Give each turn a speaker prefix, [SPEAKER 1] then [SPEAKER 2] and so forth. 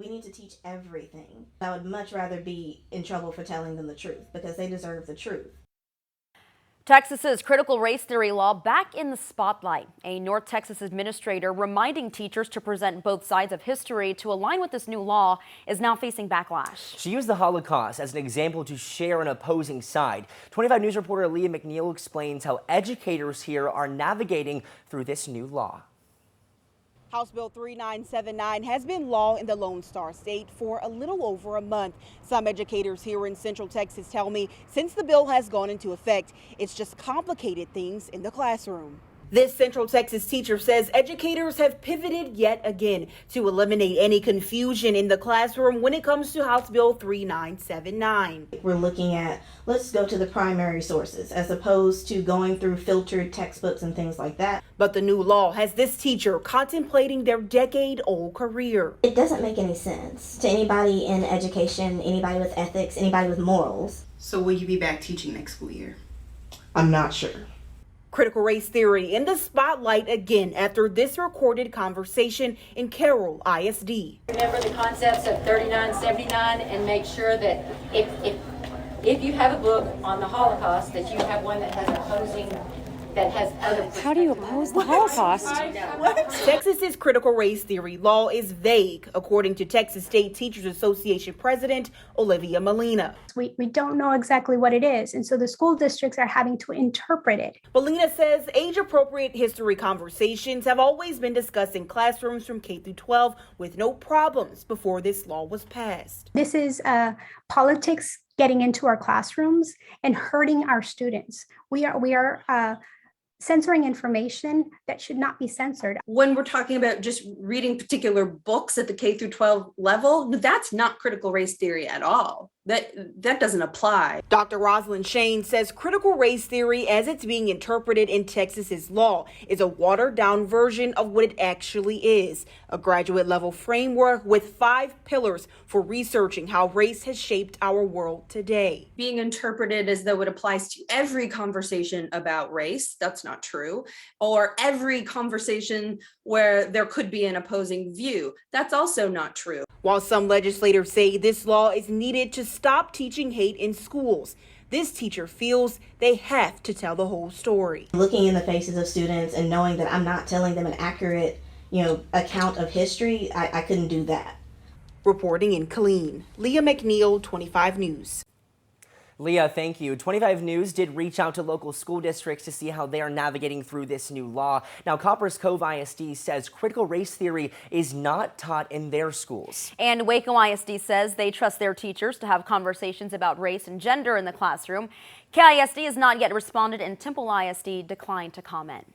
[SPEAKER 1] We need to teach everything. I would much rather be in trouble for telling them the truth because they deserve the truth.
[SPEAKER 2] Texas's critical race theory law back in the spotlight. A North Texas administrator reminding teachers to present both sides of history to align with this new law is now facing backlash.
[SPEAKER 3] She used the Holocaust as an example to share an opposing side. 25 News reporter Leah McNeil explains how educators here are navigating through this new law.
[SPEAKER 4] House Bill 3979 has been law in the Lone Star State for a little over a month. Some educators here in Central Texas tell me since the bill has gone into effect, it's just complicated things in the classroom. This Central Texas teacher says educators have pivoted yet again to eliminate any confusion in the classroom when it comes to House Bill 3979.
[SPEAKER 1] We're looking at, let's go to the primary sources as opposed to going through filtered textbooks and things like that.
[SPEAKER 4] But the new law has this teacher contemplating their decade-old career.
[SPEAKER 1] It doesn't make any sense to anybody in education, anybody with ethics, anybody with morals.
[SPEAKER 5] So will you be back teaching next school year?
[SPEAKER 1] I'm not sure.
[SPEAKER 4] Critical race theory in the spotlight again after this recorded conversation in Carroll ISD.
[SPEAKER 6] Remember the concepts of 3979 and make sure that if you have a book on the Holocaust, that you have one that has opposing, that has other.
[SPEAKER 2] How do you oppose the Holocaust?
[SPEAKER 4] Texas's critical race theory law is vague, according to Texas State Teachers Association President Olivia Molina.
[SPEAKER 7] We don't know exactly what it is, and so the school districts are having to interpret it.
[SPEAKER 4] Molina says age-appropriate history conversations have always been discussed in classrooms from K through 12 with no problems before this law was passed.
[SPEAKER 7] This is politics getting into our classrooms and hurting our students. We are censoring information that should not be censored.
[SPEAKER 5] When we're talking about just reading particular books at the K through 12 level, that's not critical race theory at all. That doesn't apply.
[SPEAKER 4] Dr. Rosalind Shane says critical race theory, as it's being interpreted in Texas's law, is a watered-down version of what it actually is, a graduate-level framework with 5 pillars for researching how race has shaped our world today.
[SPEAKER 5] Being interpreted as though it applies to every conversation about race, that's not true, or every conversation where there could be an opposing view, that's also not true.
[SPEAKER 4] While some legislators say this law is needed to stop teaching hate in schools, this teacher feels they have to tell the whole story.
[SPEAKER 1] Looking in the faces of students and knowing that I'm not telling them an accurate, account of history, I couldn't do that.
[SPEAKER 4] Reporting in Killeen, Leah McNeil, 25 News.
[SPEAKER 3] Leah, thank you. 25 News did reach out to local school districts to see how they are navigating through this new law. Now, Coppers Cove ISD says critical race theory is not taught in their schools.
[SPEAKER 2] And Waco ISD says they trust their teachers to have conversations about race and gender in the classroom. KISD has not yet responded, and Temple ISD declined to comment.